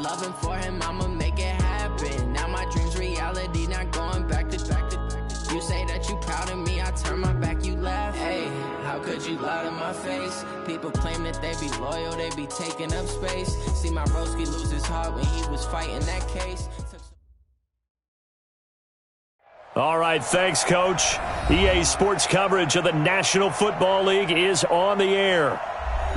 loving for him, I'ma make it happen. Now my dream's reality, not going back to. You say that you proud of me, I turn my back, you laugh. Hey, how could you lie to my face? People claim that they be loyal, they be taking up space. See my broski lose his heart when he was fighting that case. All right, thanks, Coach. EA Sports coverage of the National Football League is on the air.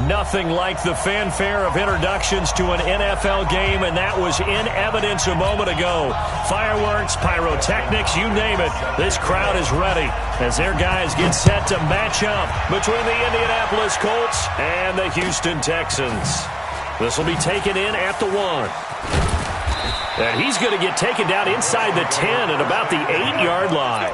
Nothing like the fanfare of introductions to an NFL game, and that was in evidence a moment ago. Fireworks, pyrotechnics, you name it. This crowd is ready as their guys get set to match up between the Indianapolis Colts and the Houston Texans. This will be taken in at the 1. And he's going to get taken down inside the 10 at about the 8-yard line.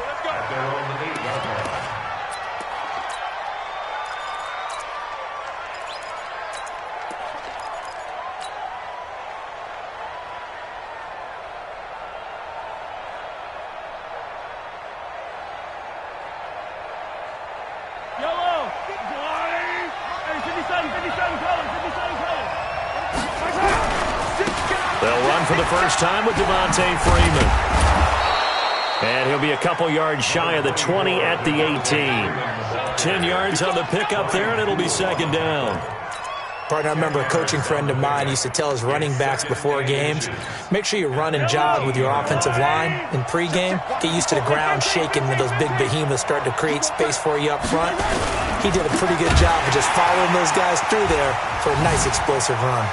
They'll run for the first time with Devontae Freeman. And he'll be a couple yards shy of the 20 at the 18. 10 yards on the pickup there, and it'll be second down. Partner, I remember a coaching friend of mine used to tell his running backs before games, make sure you run and jog with your offensive line in pregame. Get used to the ground shaking when those big behemoths start to create space for you up front. He did a pretty good job of just following those guys through there for a nice explosive run.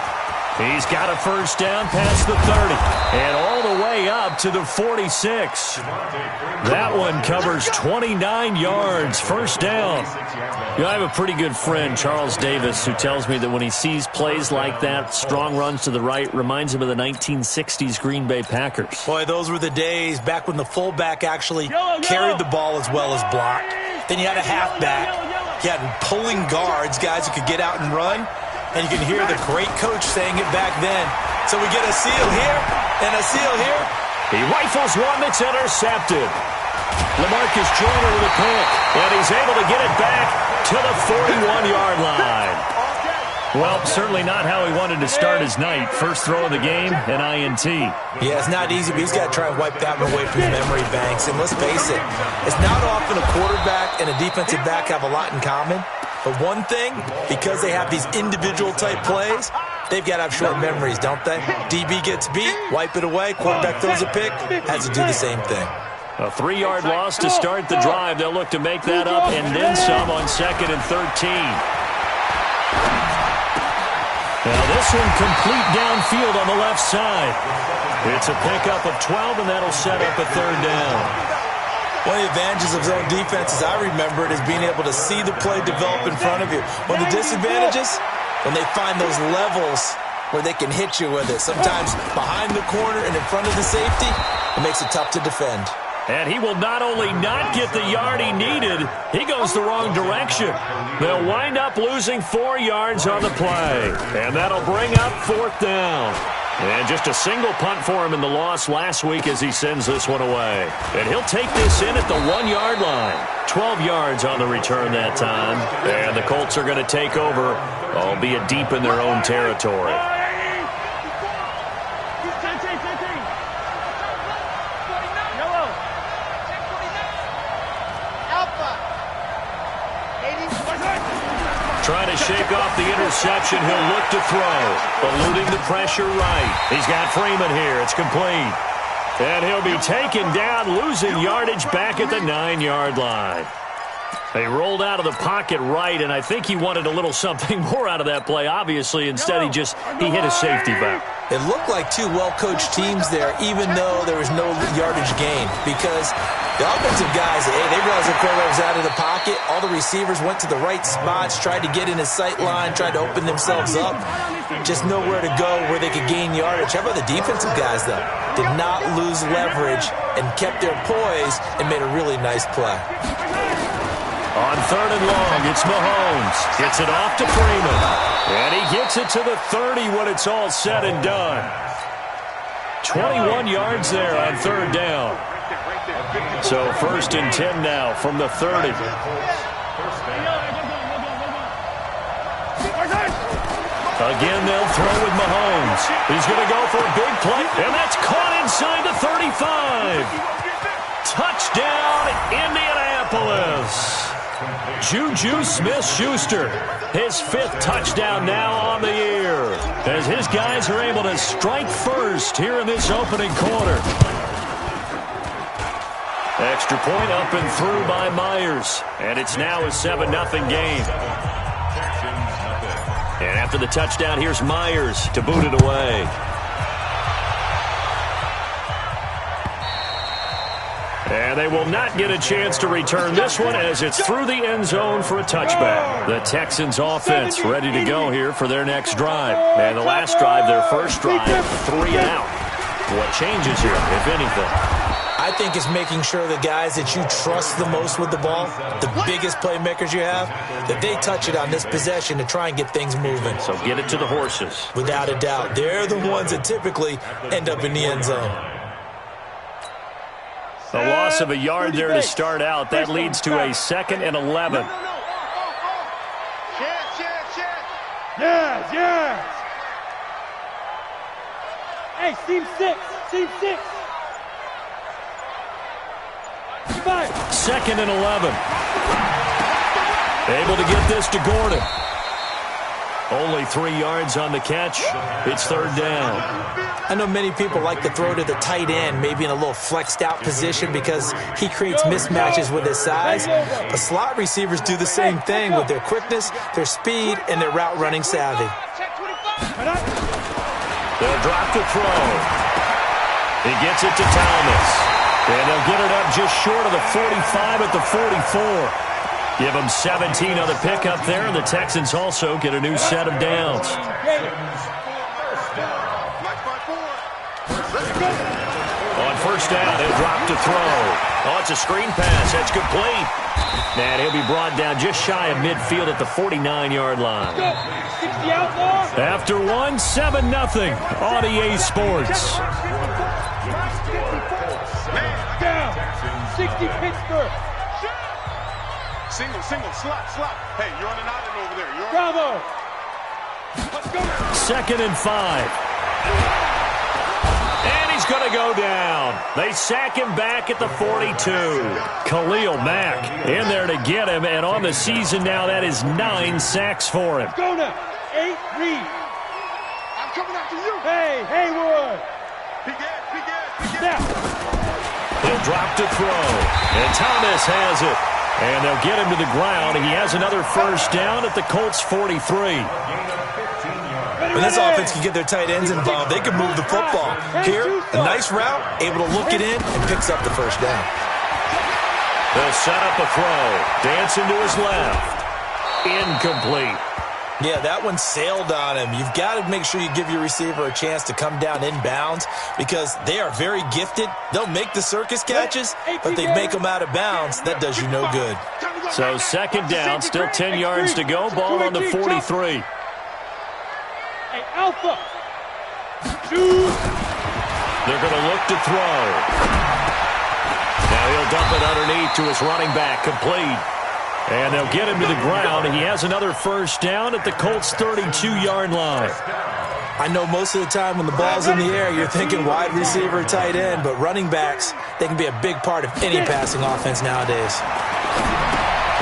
He's got a first down past the 30 and all the way up to the 46. That one covers 29 yards, first down. You know, I have a pretty good friend, Charles Davis, who tells me that when he sees plays like that, strong runs to the right, reminds him of the 1960s Green Bay Packers. Boy, those were the days back when the fullback actually carried the ball as well as blocked. Then you had a halfback. You had pulling guards, guys who could get out and run. And you can hear the great coach saying it back then. So we get a seal here and a seal here. He rifles one that's intercepted. LaMarcus Joyner with a pick, and he's able to get it back to the 41-yard line. Well, certainly not how he wanted to start his night. First throw of the game, an INT. Yeah, it's not easy, but he's got to try and wipe that one away from his memory banks. And let's face it, it's not often a quarterback and a defensive back have a lot in common. But one thing, because they have these individual type plays, they've got to have short memories, don't they? DB gets beat, wipe it away, quarterback throws a pick, has to do the same thing. A 3-yard loss to start the drive. They'll look to make that up and then some on 2nd and 13. Now this one complete downfield on the left side. It's a pickup of 12, and that'll set up a third down. One of the advantages of zone defense, as I remember it, is being able to see the play develop in front of you. One of the disadvantages, when they find those levels where they can hit you with it. Sometimes behind the corner and in front of the safety, it makes it tough to defend. And he will not only not get the yard he needed, he goes the wrong direction. They'll wind up losing 4 yards on the play. And that'll bring up 4th down. And just a single punt for him in the loss last week as he sends this one away. And he'll take this in at the 1-yard line. 12 yards on the return that time. And the Colts are going to take over, albeit deep in their own territory. Trying to shake off the interception. He'll look to throw. Eluding the pressure right. He's got Freeman here. It's complete. And he'll be taken down, losing yardage back at the 9-yard line. They rolled out of the pocket right, and I think he wanted a little something more out of that play, obviously. Instead, he hit a safety back. It looked like two well-coached teams there, even though there was no yardage gain, because the offensive guys, they realized the quarterback was out of the pocket. All the receivers went to the right spots, tried to get in his sight line, tried to open themselves up. Just nowhere to go where they could gain yardage. How about the defensive guys, though? Did not lose leverage and kept their poise and made a really nice play. On 3rd and long, it's Mahomes. Gets it off to Freeman. And he gets it to the 30 when it's all said and done. 21 yards there on 3rd down. So 1st and 10 now from the 30. Again, they'll throw with Mahomes. He's going to go for a big play, and that's caught inside the 35. Touchdown, Indianapolis. Juju Smith-Schuster, his 5th touchdown now on the year, as his guys are able to strike first here in this opening quarter. Extra point up and through by Myers, and it's now a 7-0 game. And after the touchdown, here's Myers to boot it away. And they will not get a chance to return this one as it's through the end zone for a touchback. The Texans offense ready to go here for their next drive. And the last drive, their first drive, 3 out. What changes here, if anything? I think it's making sure the guys that you trust the most with the ball, the biggest playmakers you have, that they touch it on this possession to try and get things moving. So get it to the horses. Without a doubt. They're the ones that typically end up in the end zone. A loss of a yard there to start out. That leads to a 2nd and 11. Yes. Hey, team 6. 2nd and 11. Able to get this to Gordon. Only 3 yards on the catch. It's 3rd down. I know many people like to throw to the tight end, maybe in a little flexed out position because he creates mismatches with his size. But slot receivers do the same thing with their quickness, their speed, and their route running savvy. They'll drop the throw. He gets it to Thomas. And they'll get it up just short of the 45 at the 44. Give them 17 on the pickup there, and the Texans also get a new set of downs. On 1st down, they'll drop to throw. Oh, it's a screen pass. That's complete. And he'll be brought down just shy of midfield at the 49-yard line. After 1, 7-0 on EA Sports. Down. 60 Pittsburgh. Single, slot. Hey, you're on an island over there. Bravo. Let's go. 2nd and 5. And he's going to go down. They sack him back at the 42. Khalil Mack in there to get him, and on the season now, that is 9 sacks for him. Go now. 8, Reed. I'm coming after you. Hey, Haywood. He get. Now. He'll drop to throw, and Thomas has it. And they'll get him to the ground. He has another 1st down at the Colts 43. When this offense can get their tight ends involved, they can move the football. Here, a nice route, able to look it in, and picks up the 1st down. They'll set up a throw. Dancing to his left. Incomplete. Yeah, that one sailed on him. You've got to make sure you give your receiver a chance to come down inbounds because they are very gifted. They'll make the circus catches, but they make them out of bounds. That does you no good. So 2nd down, still 10 yards to go. Ball on the 43. Hey, Alpha. They're going to look to throw. Now he'll dump it underneath to his running back, complete. And they'll get him to the ground. He has another 1st down at the Colts 32-yard line. I know most of the time when the ball's in the air, you're thinking wide receiver, tight end, but running backs, they can be a big part of any passing offense nowadays.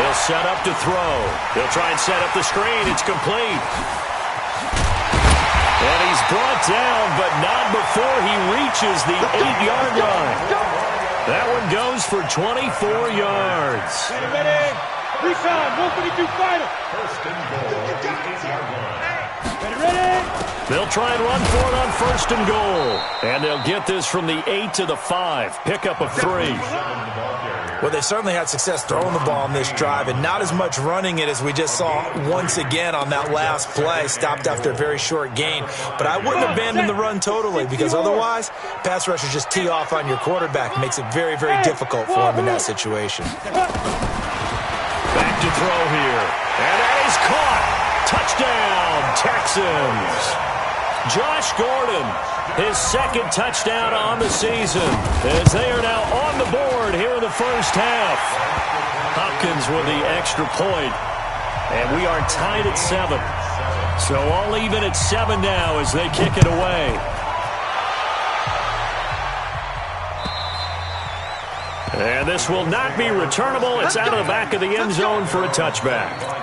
They'll set up to throw. They'll try and set up the screen. It's complete. And he's brought down, but not before he reaches the 8-yard line. That one goes for 24 yards. Ready. Recon, 152 fighter. Ready. They'll try and run for it on 1st and goal. And they'll get this from the 8 to the 5. Pickup of 3. Well, they certainly had success throwing the ball on this drive and not as much running it as we just saw once again on that last play. Stopped after a very short gain. But I wouldn't abandon the run totally because otherwise, pass rushers just tee off on your quarterback. Makes it very, very difficult for him in that situation. Back to throw here. And that is caught. Touchdown, Texans. Josh Gordon, his 2nd touchdown on the season, as they are now on the board here in the 1st half. Hopkins with the extra point, and we are tied at 7. So all even at 7 now as they kick it away. And this will not be returnable. It's out of the back of the end zone for a touchback.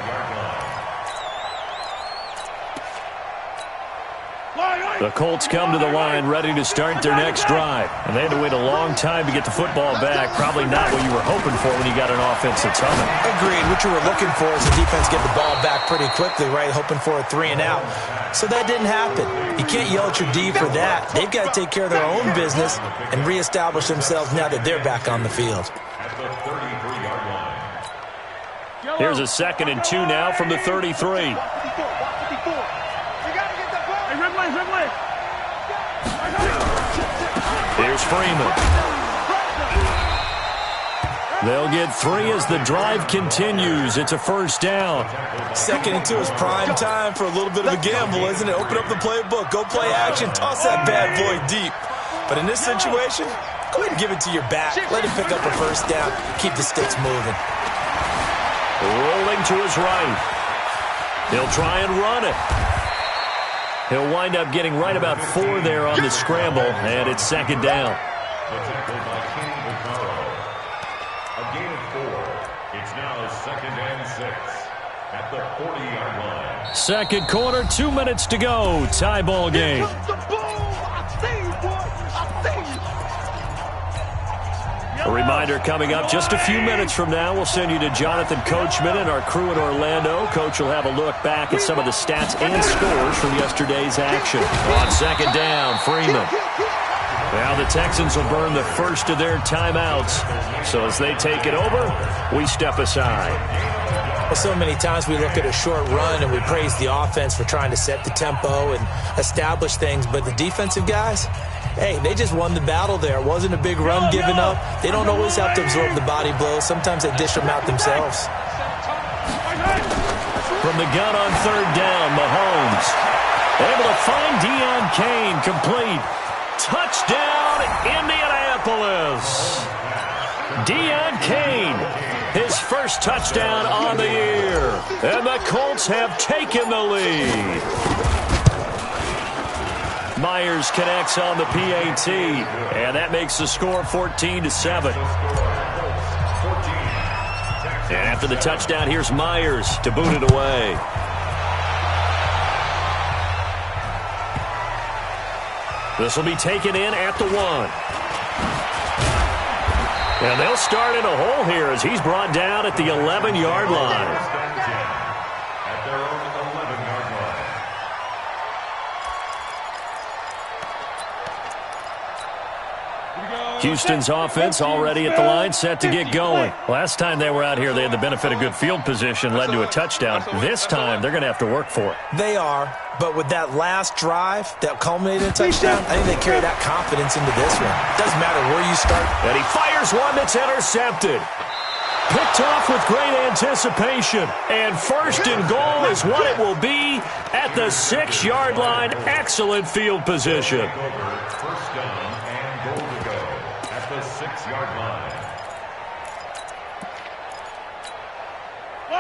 The Colts come to the line ready to start their next drive. And they had to wait a long time to get the football back. Probably not what you were hoping for when you got an offense that's humming. Agreed. What you were looking for is the defense get the ball back pretty quickly, right? Hoping for a 3 and out. So that didn't happen. You can't yell at your D for that. They've got to take care of their own business and reestablish themselves now that they're back on the field. Here's a 2nd and 2 now from the 33. Here's Freeman. They'll get 3 as the drive continues. It's a first down. 2nd and 2 is prime time for a little bit of a gamble, isn't it? Open up the playbook, go play action, toss that bad boy deep. But in this situation, go ahead and give it to your back. Let him pick up a first down. Keep the sticks moving. Rolling to his right. He'll try and run it. He'll wind up getting right about 4 there on the scramble, and it's 2nd down. The tackle by King Vaccaro. A gain of 4. It's now 2nd and 6 at the 40-yard line. Second quarter, 2 minutes to go. Tie ball game. A reminder coming up just a few minutes from now. We'll send you to Jonathan Coachman and our crew in Orlando. Coach will have a look back at some of the stats and scores from yesterday's action. On 2nd down, Freeman. Now the Texans will burn the first of their timeouts. So as they take it over, we step aside. Well, so many times we look at a short run and we praise the offense for trying to set the tempo and establish things. But the defensive guys, hey, they just won the battle there. It wasn't a big run given up. They don't always have to absorb the body blows. Sometimes they dish them out themselves. From the gun on 3rd down, Mahomes able to find Deion Kane, complete. Touchdown, Indianapolis. Deion Kane, his first touchdown on the year. And the Colts have taken the lead. Myers connects on the PAT, and that makes the score 14-7. And after the touchdown, here's Myers to boot it away. This will be taken in at the 1. And they'll start in a hole here as he's brought down at the 11-yard line. At their own 11-yard line. Houston's offense already at the line, set to get going. Last time they were out here, they had the benefit of good field position, led to a touchdown. This time, they're going to have to work for it. They are, but with that last drive that culminated in a touchdown, I think they carry that confidence into this one. Doesn't matter where you start. And he fires one that's intercepted. Picked off with great anticipation. And 1st and goal is what it will be at the 6-yard line. Excellent field position. First down and goal to go at the 6-yard line.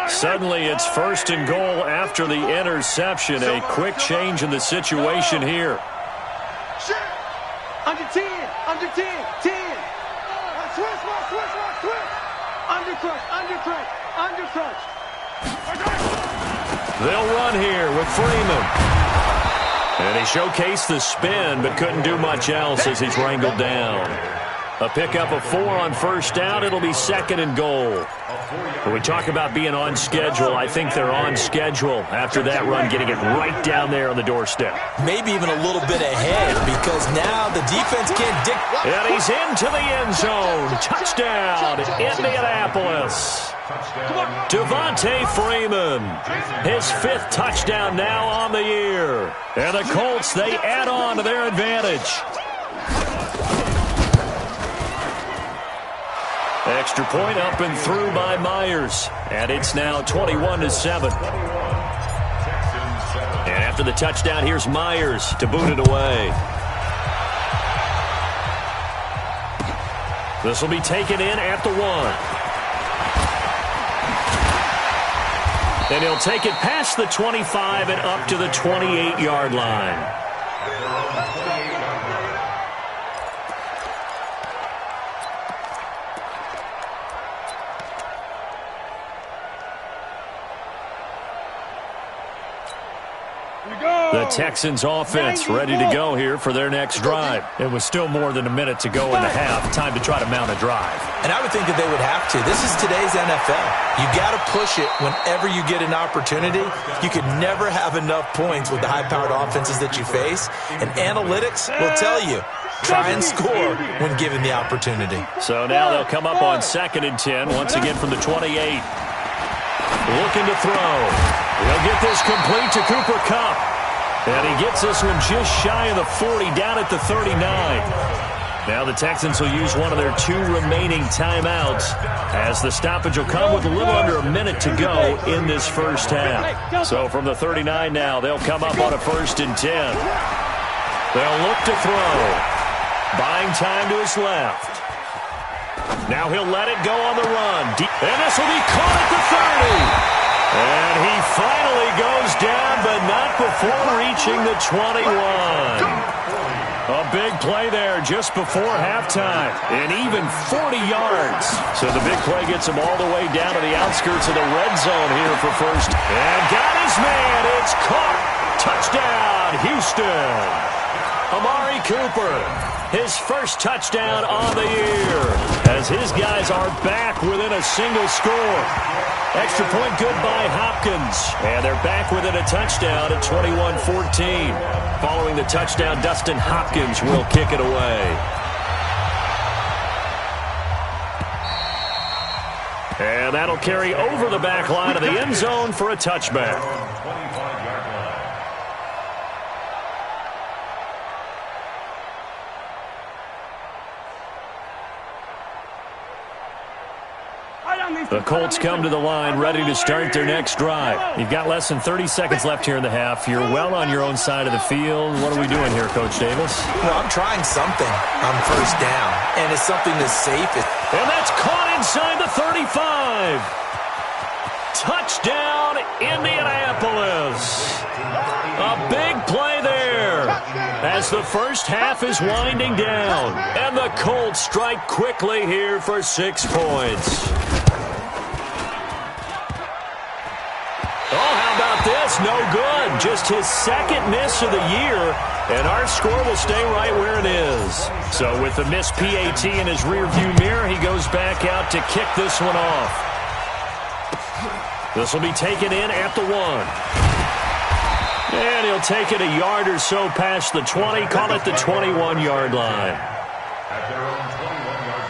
Suddenly it's 1st and goal after the interception. A quick change in the situation here. Under 10, under 10, 10. Switch. Undercrunch. They'll run here with Freeman. And he showcased the spin, but couldn't do much else as he's wrangled down. A pickup of 4 on 1st down. It'll be 2nd and goal. When we talk about being on schedule, I think they're on schedule after that run, getting it right down there on the doorstep. Maybe even a little bit ahead because now the defense can't dictate. And he's into the end zone. Touchdown, Indianapolis. Devontae Freeman, his 5th touchdown now on the year. And the Colts, they add on to their advantage. Extra point up and through by Myers. And it's now 21-7. And after the touchdown, here's Myers to boot it away. This will be taken in at the 1. And he'll take it past the 25 and up to the 28-yard line. The Texans offense ready to go here for their next drive. It was still more than a minute to go in the half. Time to try to mount a drive. And I would think that they would have to. This is today's NFL. You got to push it whenever you get an opportunity. You could never have enough points with the high-powered offenses that you face. And analytics will tell you, try and score when given the opportunity. So now they'll come up on 2nd and 10, once again from the 28. Looking to throw. He'll get this complete to Cooper Kupp. And he gets this one just shy of the 40, down at the 39. Now the Texans will use one of their 2 remaining timeouts, as the stoppage will come with a little under a minute to go in this first half. So from the 39 now, they'll come up on a 1st and 10. They'll look to throw. Buying time to his left. Now he'll let it go on the run. And this will be caught at the 30. And he finally goes down, but not before reaching the 21. A big play there just before halftime, and even 40 yards. So the big play gets him all the way down to the outskirts of the red zone here for first. And got his man. It's caught. Touchdown, Houston. Amari Cooper, his first touchdown on the year, as his guys are back within a single score. Extra point good by Hopkins. And they're back within a touchdown at 21-14. Following the touchdown, Dustin Hopkins will kick it away. And that'll carry over the back line of the end zone for a touchback. The Colts come to the line ready to start their next drive. You've got less than 30 seconds left here in the half. You're well on your own side of the field. What are we doing here, Coach Davis? Well, I'm trying something on first down, and it's something that's safe. And that's caught inside the 35. Touchdown, Indianapolis. A big play there as the first half is winding down. And the Colts strike quickly here for 6 points. Oh, how about this? No good. Just his 2nd miss of the year, and our score will stay right where it is. So with the missed PAT in his rearview mirror, he goes back out to kick this one off. This will be taken in at the 1. And he'll take it a yard or so past the 20, call it the 21-yard line. At their own 21-yard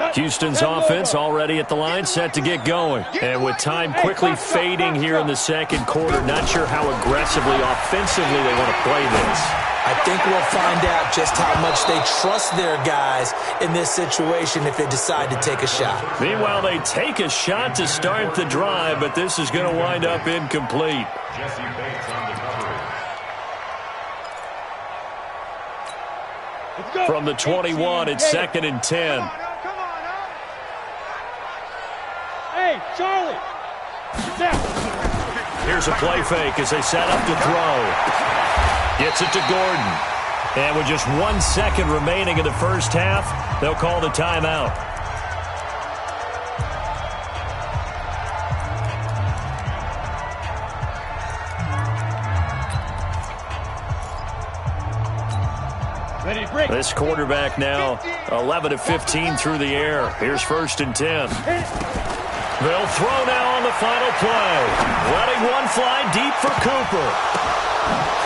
line. Houston's offense already at the line, set to get going. And with time quickly fading here in the second quarter, not sure how aggressively, offensively they want to play this. I think we'll find out just how much they trust their guys in this situation if they decide to take a shot. Meanwhile, they take a shot to start the drive, but this is going to wind up incomplete. Jesse Bates on the coverage. From the 21, it's 2nd and 10. Hey, Charlie. Here's a play fake as they set up to throw. Gets it to Gordon. And with just 1 second remaining in the first half, they'll call the timeout. This quarterback now 11 of 15 through the air. Here's 1st and 10. They'll throw now on the final play. Letting one fly deep for Cooper.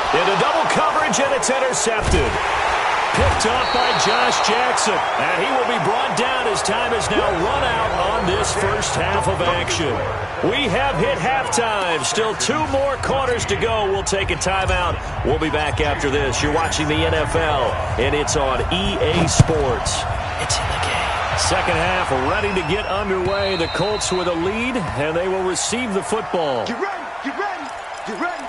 Into double coverage, and it's intercepted. Picked up by Josh Jackson. And he will be brought down as time is now run out on this first half of action. We have hit halftime. Still 2 more quarters to go. We'll take a timeout. We'll be back after this. You're watching the NFL, and it's on EA Sports. It's in the game. Second half ready to get underway. The Colts with a lead, and they will receive the football. Get ready, get ready, get ready.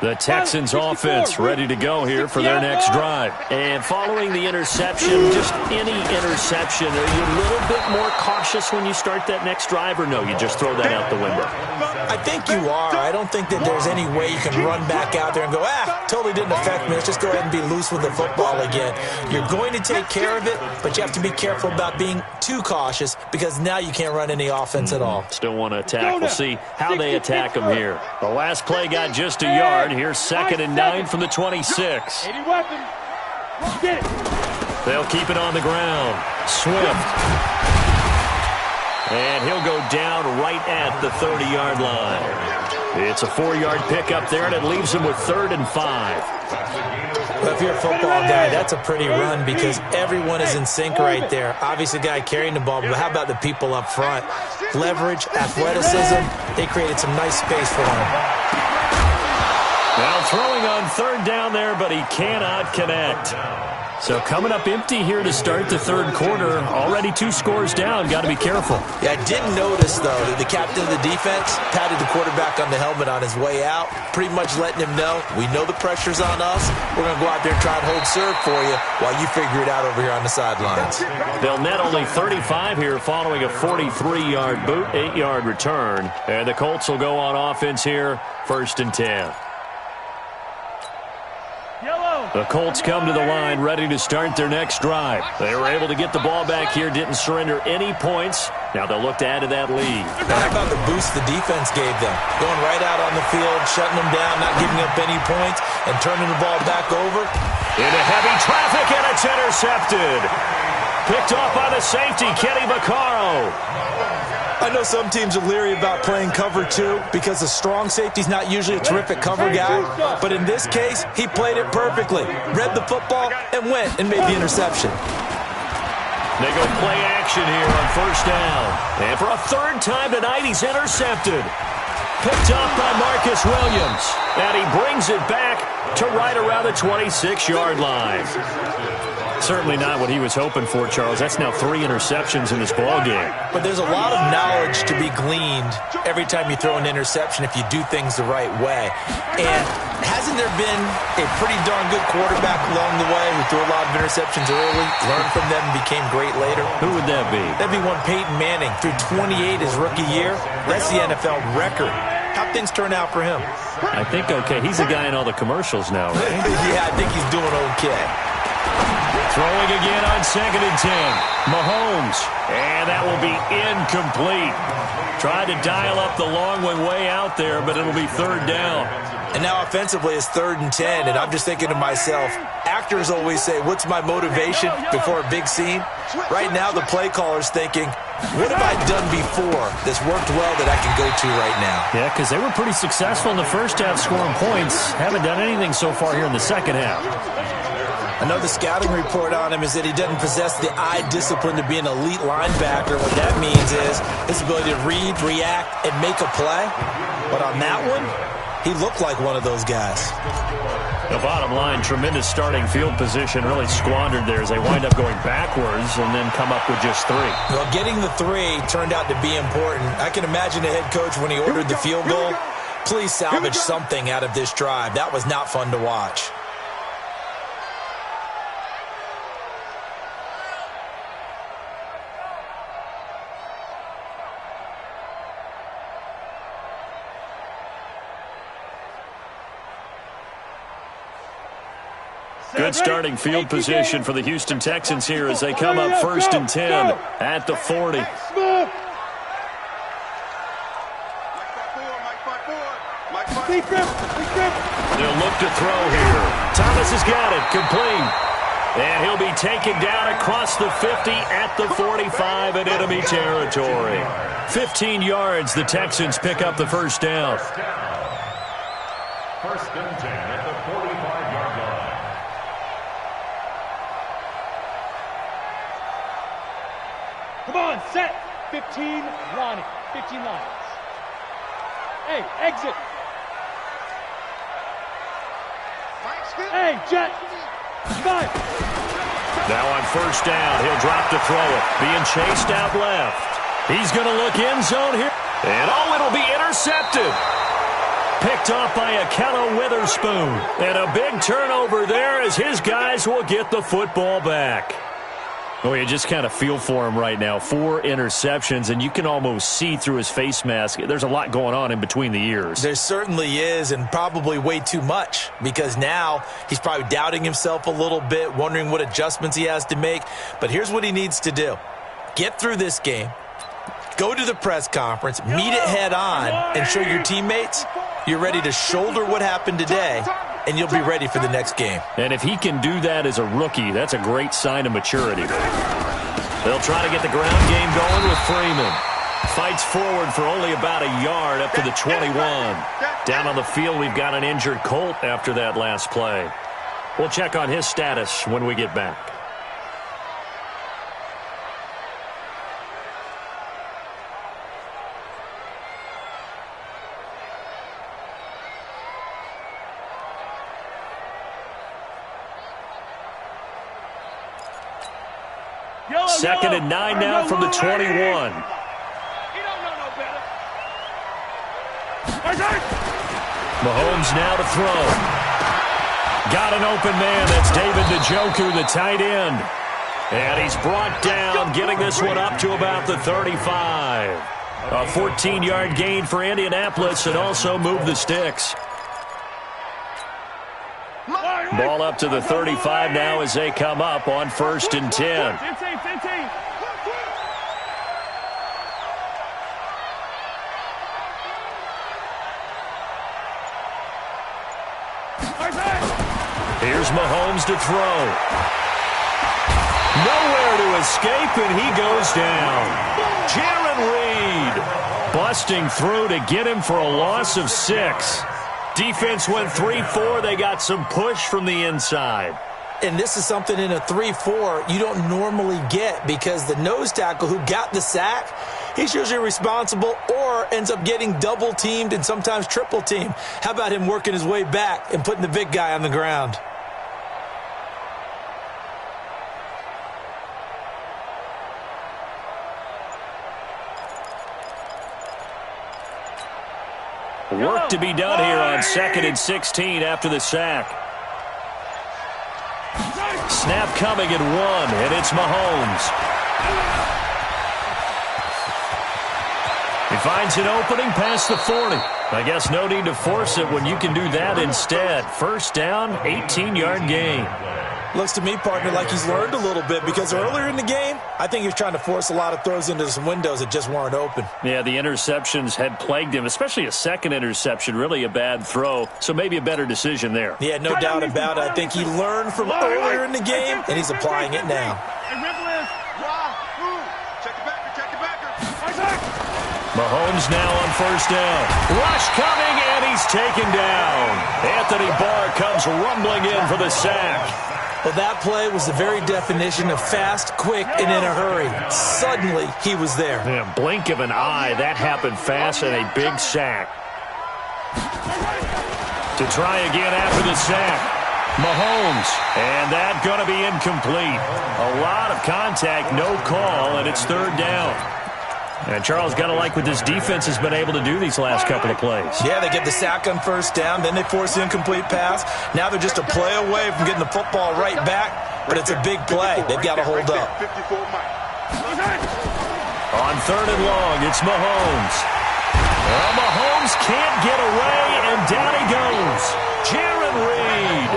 The Texans offense ready to go here for their next drive. And following the interception, just any interception, are you a little bit more cautious when you start that next drive, or no, you just throw that out the window? I think you are. I don't think that there's any way you can run back out there and go, totally didn't affect me. Let's just go ahead and be loose with the football again. You're going to take care of it, but you have to be careful about being too cautious because now you can't run any offense at all. Still want to attack. We'll see how they attack them here. The last play got just a yard. Here's 2nd and 9 from the 26. 80 weapon. Get it. They'll keep it on the ground. Swift. And he'll go down right at the 30-yard line. It's a 4-yard pickup there, and it leaves him with 3rd and 5. Well, if you're a football guy, that's a pretty run because everyone is in sync right there. Obviously, the guy carrying the ball, but how about the people up front? Leverage, athleticism, they created some nice space for him. Now throwing on 3rd down there, but he cannot connect. So coming up empty here to start the 3rd quarter. Already 2 scores down. Got to be careful. Yeah, I did notice, though, that the captain of the defense patted the quarterback on the helmet on his way out, pretty much letting him know, we know the pressure's on us. We're going to go out there and try and hold serve for you while you figure it out over here on the sidelines. They'll net only 35 here following a 43-yard boot, 8-yard return. And the Colts will go on offense here, 1st and 10. The Colts come to the line ready to start their next drive. They were able to get the ball back here, didn't surrender any points. Now they'll look to add to that lead. Now how about the boost the defense gave them? Going right out on the field, shutting them down, not giving up any points, and turning the ball back over. Into heavy traffic, and it's intercepted. Picked off by the safety, Kenny Vaccaro. I know some teams are leery about playing cover 2 because the strong safety's not usually a terrific cover guy. But in this case, he played it perfectly. Read the football and went and made the interception. They go play action here on 1st down. And for a 3rd time tonight, he's intercepted. Picked off by Marcus Williams. And he brings it back to right around the 26-yard line. Certainly not what he was hoping for, Charles. That's now 3 interceptions in this ballgame. But there's a lot of knowledge to be gleaned every time you throw an interception if you do things the right way. And hasn't there been a pretty darn good quarterback along the way who threw a lot of interceptions early, learned from them, and became great later? Who would that be? That'd be one Peyton Manning. Threw 28 his rookie year. That's the NFL record. How'd things turn out for him? I think okay. He's the guy in all the commercials now, right? Yeah, I think he's doing okay. Throwing again on 2nd and 10. Mahomes. And that will be incomplete. Tried to dial up the long one way out there, but it'll be 3rd down. And now offensively it's 3rd and 10, and I'm just thinking to myself, actors always say, what's my motivation before a big scene? Right now the play caller's thinking, what have I done before that's worked well that I can go to right now? Yeah, because they were pretty successful in the first half scoring points. Haven't done anything so far here in the second half. Another scouting report on him is that he doesn't possess the eye discipline to be an elite linebacker. What that means is his ability to read, react, and make a play. But on that one, he looked like one of those guys. The bottom line, tremendous starting field position, really squandered there as they wind up going backwards and then come up with just 3. Well, getting the 3 turned out to be important. I can imagine the head coach when he ordered the field goal. Please salvage something out of this drive. That was not fun to watch. Good starting field position for the Houston Texans here as they come up 1st and 10 at the 40. They'll look to throw here. Thomas has got it, complete. And he'll be taken down across the 50 at the 45 in enemy territory. 15 yards, the Texans pick up the 1st down. 1st and 10 at the 45-yard line. Come on, set. 15 Lonnie. 15 lines. Hey, exit. Hey, jet. 5. Now on 1st down, he'll drop to throw it. Being chased out left. He's going to look end zone here. And oh, it'll be intercepted. Picked off by Akello Witherspoon. And a big turnover there as his guys will get the football back. Oh, you just kind of feel for him right now. 4 interceptions, and you can almost see through his face mask. There's a lot going on in between the ears. There certainly is, and probably way too much, because now he's probably doubting himself a little bit, wondering what adjustments he has to make. But here's what he needs to do. Get through this game, go to the press conference, meet it head on, and show your teammates you're ready to shoulder what happened today, and you'll be ready for the next game. And if he can do that as a rookie, that's a great sign of maturity. They'll try to get the ground game going with Freeman. Fights forward for only about a yard up to the 21. Down on the field, we've got an injured Colt after that last play. We'll check on his status when we get back. Second and 9 now from the 21. He don't know no better. Mahomes now to throw. Got an open man. That's David Njoku, the tight end. And he's brought down, getting this one up to about the 35. A 14-yard gain for Indianapolis and also moved the sticks. Ball up to the 35 now as they come up on 1st and 10. 15. Here's Mahomes to throw. Nowhere to escape, and he goes down. Jaron Reed busting through to get him for a loss of 6. Defense went 3-4. They got some push from the inside. And this is something in a 3-4 you don't normally get, because the nose tackle who got the sack, he's usually responsible or ends up getting double-teamed and sometimes triple-teamed. How about him working his way back and putting the big guy on the ground? Work to be done here on 2nd and 16 after the sack. Snap coming at 1, and it's Mahomes. He finds an opening past the 40. I guess no need to force it when you can do that instead. First down, 18-yard gain. Looks to me, partner, like he's learned a little bit, because earlier in the game, I think he was trying to force a lot of throws into some windows that just weren't open. Yeah, the interceptions had plagued him, especially a second interception, really a bad throw, so maybe a better decision there. Yeah, no doubt about it. I think he learned from earlier in the game, and he's applying it now. Mahomes now on 1st down. Rush coming, and he's taken down. Anthony Barr comes rumbling in for the sack. Well, that play was the very definition of fast, quick, and in a hurry. Suddenly, he was there. Yeah, blink of an eye, that happened fast, and a big sack. To try again after the sack. Mahomes, and that going to be incomplete. A lot of contact, no call, and it's 3rd down. And Charles, got to like what this defense has been able to do these last couple of plays. Yeah, they get the sack on 1st down, then they force the incomplete pass. Now they're just a play away from getting the football right back, but it's a big play. They've got to hold up. On 3rd and long, it's Mahomes. Well, Mahomes can't get away, and down he goes. Jaron Reed,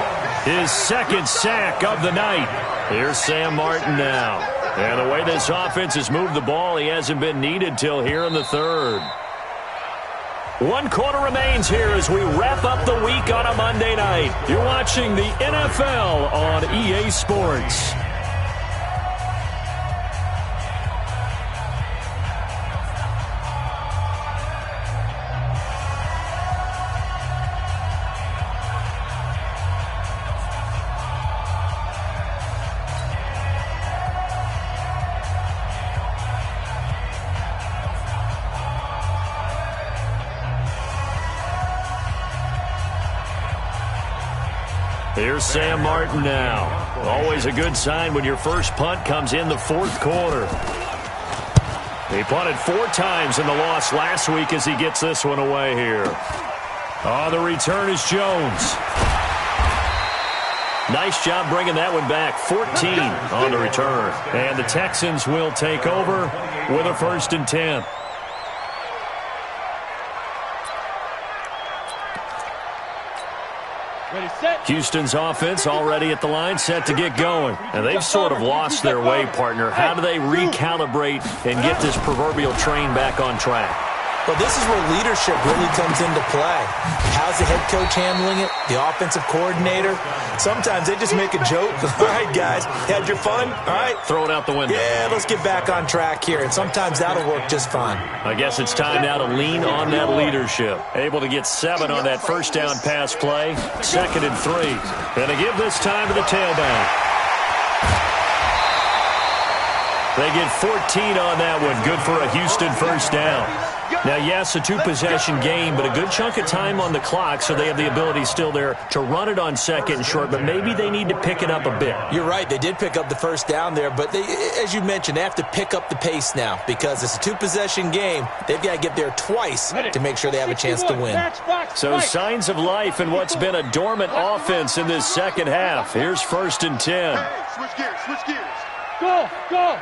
his 2nd sack of the night. Here's Sam Martin now. And the way this offense has moved the ball, he hasn't been needed till here in the 3rd. 1 quarter remains here as we wrap up the week on a Monday night. You're watching the NFL on EA Sports. Here's Sam Martin now. Always a good sign when your first punt comes in the 4th quarter. He punted 4 times in the loss last week as he gets this one away here. On the return is Jones. Nice job bringing that one back. 14 on the return. And the Texans will take over with a 1st and 10. Houston's offense already at the line, set to get going. And they've sort of lost their way, partner. How do they recalibrate and get this proverbial train back on track? Well, this is where leadership really comes into play. How's the head coach handling it? The offensive coordinator? Sometimes they just make a joke. All right, guys, had your fun? All right. Throw it out the window. Yeah, let's get back on track here. And sometimes that'll work just fine. I guess it's time now to lean on that leadership. Able to get 7 on that 1st down pass play. 2nd and 3. And to give this time to the tailback. They get 14 on that one. Good for a Houston 1st down. Now, yes, a 2-possession game, but a good chunk of time on the clock, so they have the ability still there to run it on 2nd and short, but maybe they need to pick it up a bit. You're right. They did pick up the 1st down there, but they, as you mentioned, they have to pick up the pace now because it's a 2-possession game. They've got to get there twice to make sure they have a chance to win. So signs of life in what's been a dormant offense in this 2nd half. Here's 1st and 10. Hey, switch gears, switch gears. Go, go.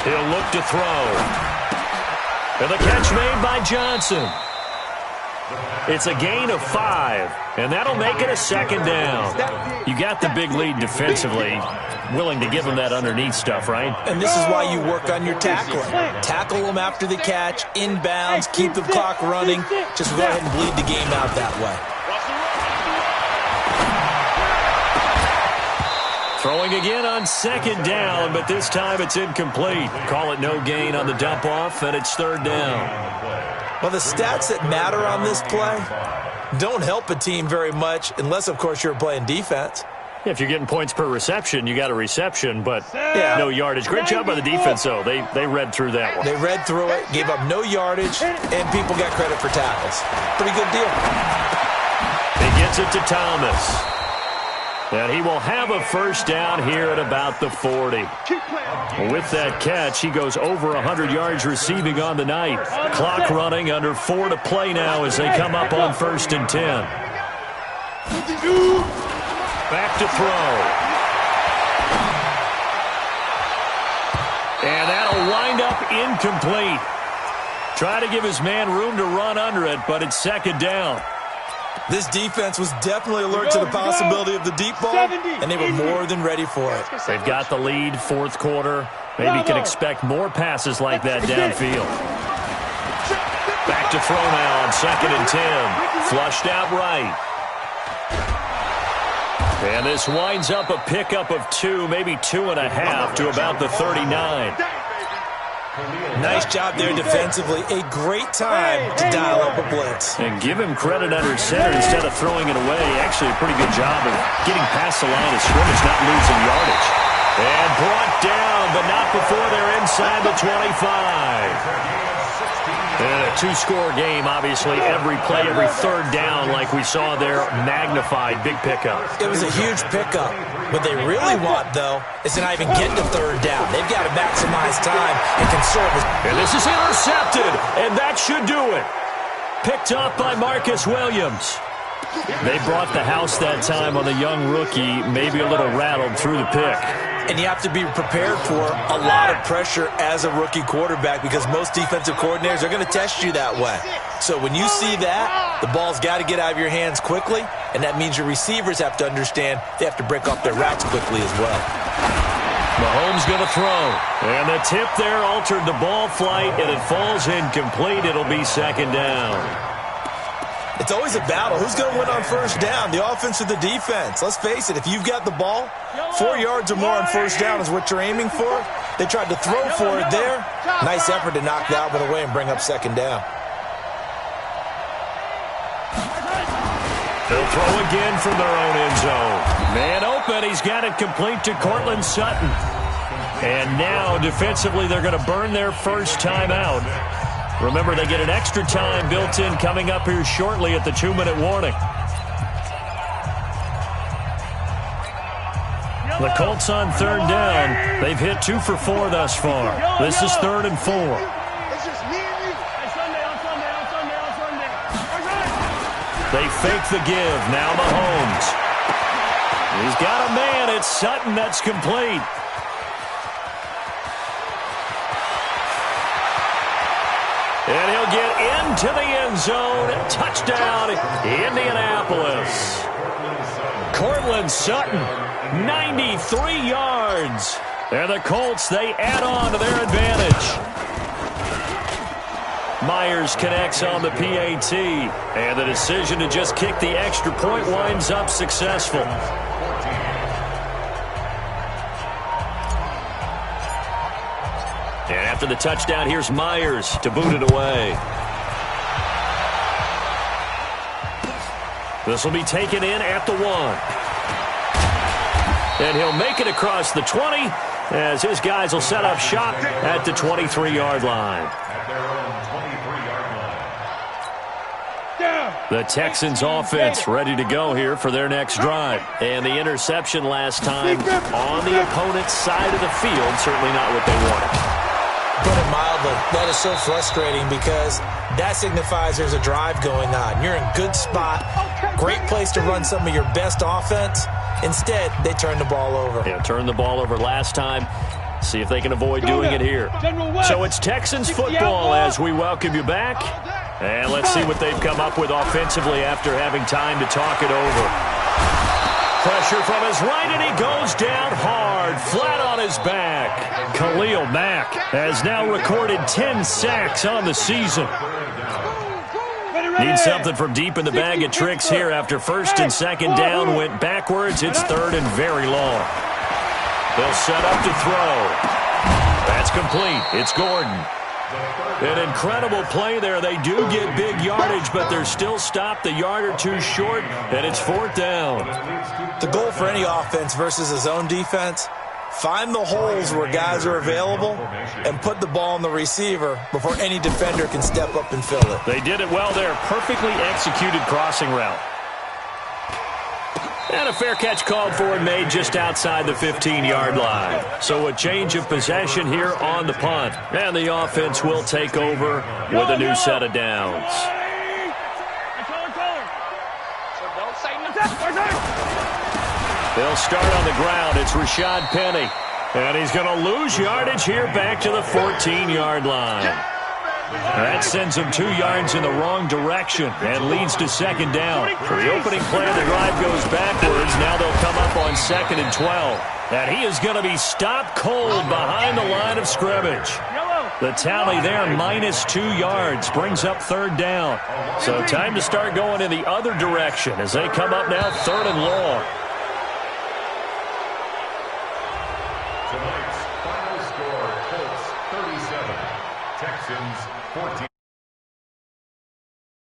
He'll look to throw. And the catch made by Johnson. It's a gain of 5, and that'll make it a 2nd down. You got the big lead defensively. Willing to give them that underneath stuff, right? And this is why you work on your tackling. Tackle them after the catch, inbounds, keep the clock running. Just go ahead and bleed the game out that way. Throwing again on 2nd down, but this time it's incomplete. Call it no gain on the dump-off, and it's 3rd down. Well, the stats that matter on this play don't help a team very much unless, of course, you're playing defense. If you're getting points per reception, you got a reception, but no yardage. Great job by the defense, though. They read through that one. They read through it, gave up no yardage, and people got credit for tackles. Pretty good deal. He gets it to Thomas. And he will have a 1st down here at about the 40. With that catch, he goes over 100 yards receiving on the night. Clock running, under 4 to play now as they come up on 1st and 10. Back to throw. And that'll wind up incomplete. Try to give his man room to run under it, but it's 2nd down. This defense was definitely alert to the possibility of the deep ball, and they were more than ready for it. They've got the lead, 4th quarter. Maybe can expect more passes like that downfield. Back to throw now on 2nd and 10. Flushed out right. And this winds up a pickup of 2, maybe 2.5 to about the 39. Nice job there defensively. A great time to dial up a blitz. And give him credit under center instead of throwing it away. Actually a pretty good job of getting past the line of scrimmage, not losing yardage. And brought down, but not before they're inside the 25. And a 2-score game, obviously. Every play, every 3rd down, like we saw there, magnified. Big pickup. It was a huge pickup. What they really want, though, is to not even get to 3rd down. They've got to maximize time and conserve it. And this is intercepted, and that should do it. Picked up by Marcus Williams. They brought the house that time on the young rookie, maybe a little rattled through the pick. And you have to be prepared for a lot of pressure as a rookie quarterback because most defensive coordinators are going to test you that way. So when you see that, the ball's got to get out of your hands quickly, and that means your receivers have to understand they have to break off their routes quickly as well. Mahomes going to throw. And the tip there altered the ball flight, and it falls incomplete. It'll be 2nd down. It's always a battle. Who's going to win on 1st down, the offense or the defense? Let's face it, if you've got the ball, 4 yards or more on 1st down is what you're aiming for. They tried to throw for it there. Nice effort to knock that one away and bring up 2nd down. They'll throw again from their own end zone. Man open, he's got it complete to Cortland Sutton. And now, defensively, they're going to burn their 1st time out. Remember, they get an extra time built in coming up here shortly at the 2-minute warning. The Colts on 3rd down. They've hit 2 for 4 thus far. This is 3rd and 4. They fake the give. Now Mahomes. He's got a man. It's Sutton. That's complete. And he'll get into the end zone. Touchdown, Indianapolis. Cortland Sutton, 93 yards. And the Colts, they add on to their advantage. Myers connects on the PAT. And the decision to just kick the extra point winds up successful. And after the touchdown, here's Myers to boot it away. This will be taken in at the 1. And he'll make it across the 20 as his guys will set up shop at the 23-yard line. The Texans offense ready to go here for their next drive. And the interception last time on the opponent's side of the field, certainly not what they wanted. Put it mildly, that is so frustrating because that signifies there's a drive going on. You're in good spot, great place to run some of your best offense. Instead, they turn the ball over. Yeah, turned the ball over last time. See if they can avoid doing it here. So it's Texans football as we welcome you back. And let's see what they've come up with offensively after having time to talk it over. Pressure from his right, and he goes down hard, flat on his back. Khalil Mack has now recorded 10 sacks on the season. Need something from deep in the bag of tricks here after first and second down went backwards. It's third and very long. They'll set up to throw. That's complete. It's Gordon. An incredible play there. They do get big yardage, but they're still stopped a yard or two short, and it's fourth down. The goal for any offense versus a zone defense, find the holes where guys are available and put the ball on the receiver before any defender can step up and fill it. They did it well there. Perfectly executed crossing route. And a fair catch called for and made just outside the 15-yard line. So a change of possession here on the punt. And the offense will take over with a new set of downs. They'll start on the ground. It's Rashad Penny. And he's going to lose yardage here back to the 14-yard line. That sends him 2 yards in the wrong direction and leads to second down. For the opening play of the drive goes backwards. Now they'll come up on 2nd and 12. And he is going to be stopped cold behind the line of scrimmage. The tally there, -2 yards, brings up third down. So time to start going in the other direction as they come up now 3rd and long. Tonight's final score, Colts 37, Texans 14.